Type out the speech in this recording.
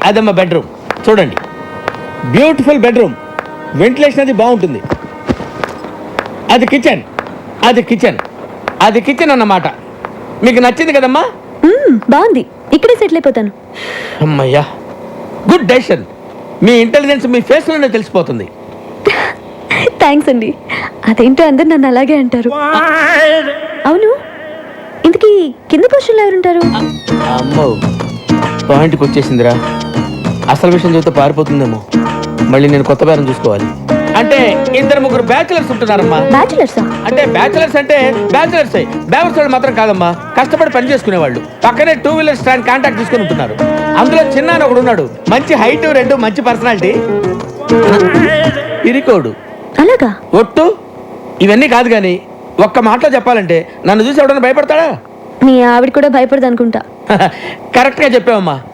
అదమ్మా bedroom చూడండి. Beautiful bedroom, ventilation అది బాగుంటుంది. అది కిచెన్ అన్నమాట. మీకు నచ్చింది కదమ్మా? బాగుంది, ఇక్కడే సెటిల్ అయిపోతాను. అమ్మయ్యా, గుడ్ డెసిషన్. మీ ఇంటెలిజెన్స్ మీ ఫేస్లోనే తెలిసిపోతుంది. థ్యాంక్స్ అండి. అదేంటో అందరు నన్ను అలాగే అంటారు. అవును, ఇంతకీ కింద పోర్షన్లో ఎవరుంటారు? అమ్మో, పాయింట్కి వచ్చేసిందిరా. అసలు విషయం చూస్తే పారిపోతుందేమో. మళ్ళీ నేను కొత్త బేరం చూసుకోవాలి. అంటే 2-3 బ్యాచులర్స్ ఉంటున్నారమ్మా. బ్యాచులర్సా? అంటే బ్యాచులర్స్ బ్యాచులర్స్ మాత్రం కాదమ్మా, కష్టపడి పని చేసుకునేవాళ్ళు. పక్కనే 2 వీలర్ స్టాండ్ కాంటాక్ట్ తీసుకుని ఉంటున్నారు. అందులో చిన్న ఒకడు ఉన్నాడు, మంచి హైట్, 2 మంచి పర్సనాలిటీ, ఇరికోడు. అలాగా? ఒట్టు. ఇవన్నీ కాదు కానీ ఒక్క మాటలో చెప్పాలంటే నన్ను చూసి ఎవడన్నా భయపడతాడా? మీ ఆవిడ కూడా భయపడదు అనుకుంటా. కరెక్ట్గా చెప్పావమ్మా.